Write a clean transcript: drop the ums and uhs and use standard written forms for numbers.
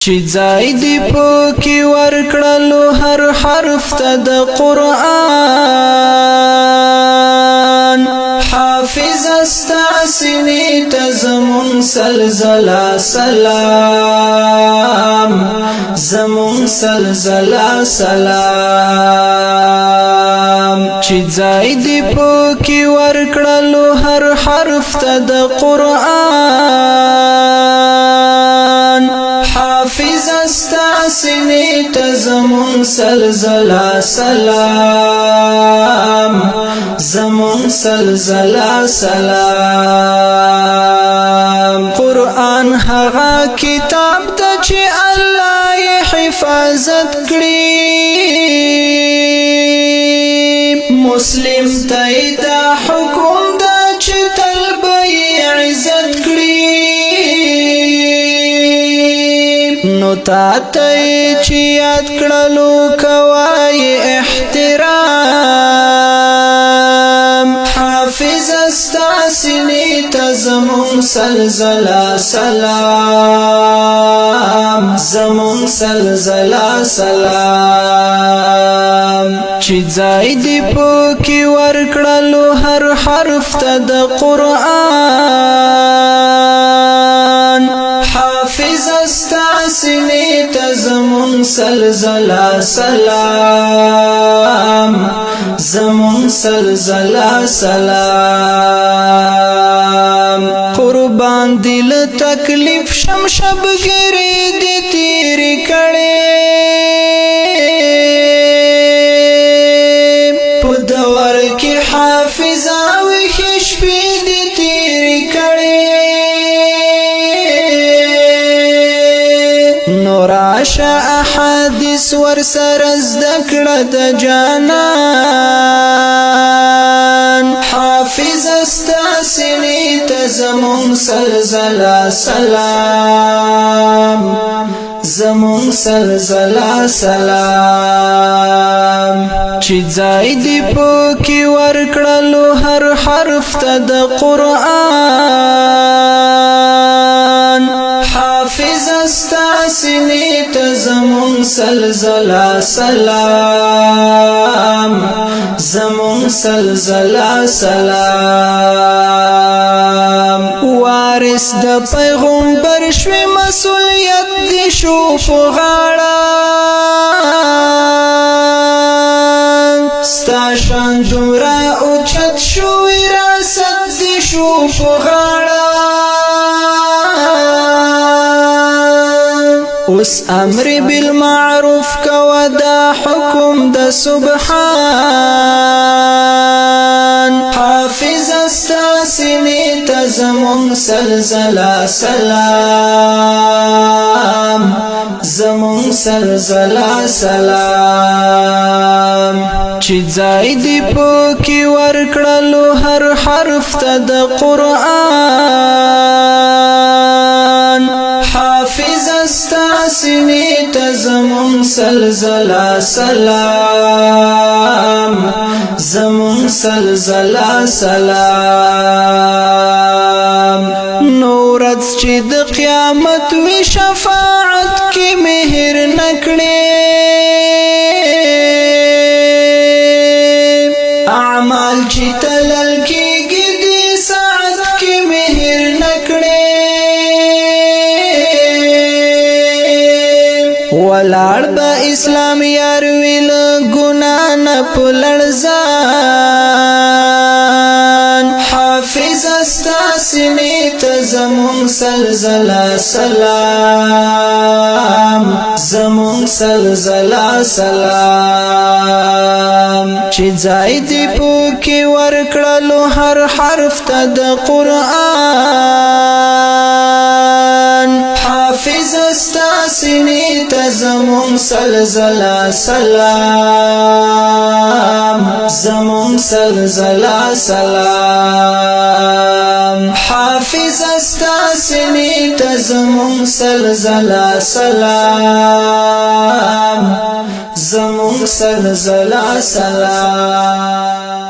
چې ځای دی پکې ورکړلو هر حرف ته د قرآن حافظ استعسنی ته زمون سلزلا سلام زمون سلزلا سلام چې ځای دی پکې ورکړلو هر حرف ته د قرآن حافظ استعسنی تزمون سلزلا سلام زمون سلزلا سلام قرآن هغه کتاب ته چې الله یې حفاظت کړي مسلم ته دا حکم ده چې تل به یې عزت کړي نو تاته چې یاد کړلو کوای احترام حافظ استعسنی تزمون سلزلا سلام زمون سلزلا سلام چې ځای دی پکې ورکړلو هر حرف ته د قرآن حافظ استعسنی تزمون سلزلا سلام زمون سلزلا سلام قربان دل تکلیف شم شبګری دی تیری کړي په دور کې حافظ او خشبې دی تیری کړي نوراشا احادیث ورسر ذکر د جانان حافظ استعسنی تزمون سلزلا سلام زمون سلزلا سلام چې ځای دی پکې ورکړلو هر حرف ته د قرآن حافظ استعسنی تزمون سلزلا سلام زمون سلزلا سلام وارث د پیغمبر شوی مسئولیت دی شو په غاړه ستا شان دومره اوچت شو وراثت دی شو په غاړه اوس امر بالمعروف کوا دا حکم د سبحان حافظ استعسنی تزمون سلزلا سلام زمون سلزلا سلام چې ځای دی پکې ورکړلو هر حرف ته د قرآن حافظ استعسنی تزمون سلزلا سلام زمون سلزلا سلام نورت چې د قیامت وی شفاعت کې مهر نکړي اعمال چې تلل کېږي دې ساعت کې مهر نکړي ولاړ با اسلام یار ویل ګنا نه پلړزان حافظ استعسنی تزمون سلزلا سلام زمون سلزلا سلام چې ځای دی پکې ورکړلو هر حرف ته د قرآن حافظ استعسنی تزمون سلزلا سلام زمون سلزلا سلام حافظ استعسنی تزمون سلزلا سلام زمون سلزلا سلام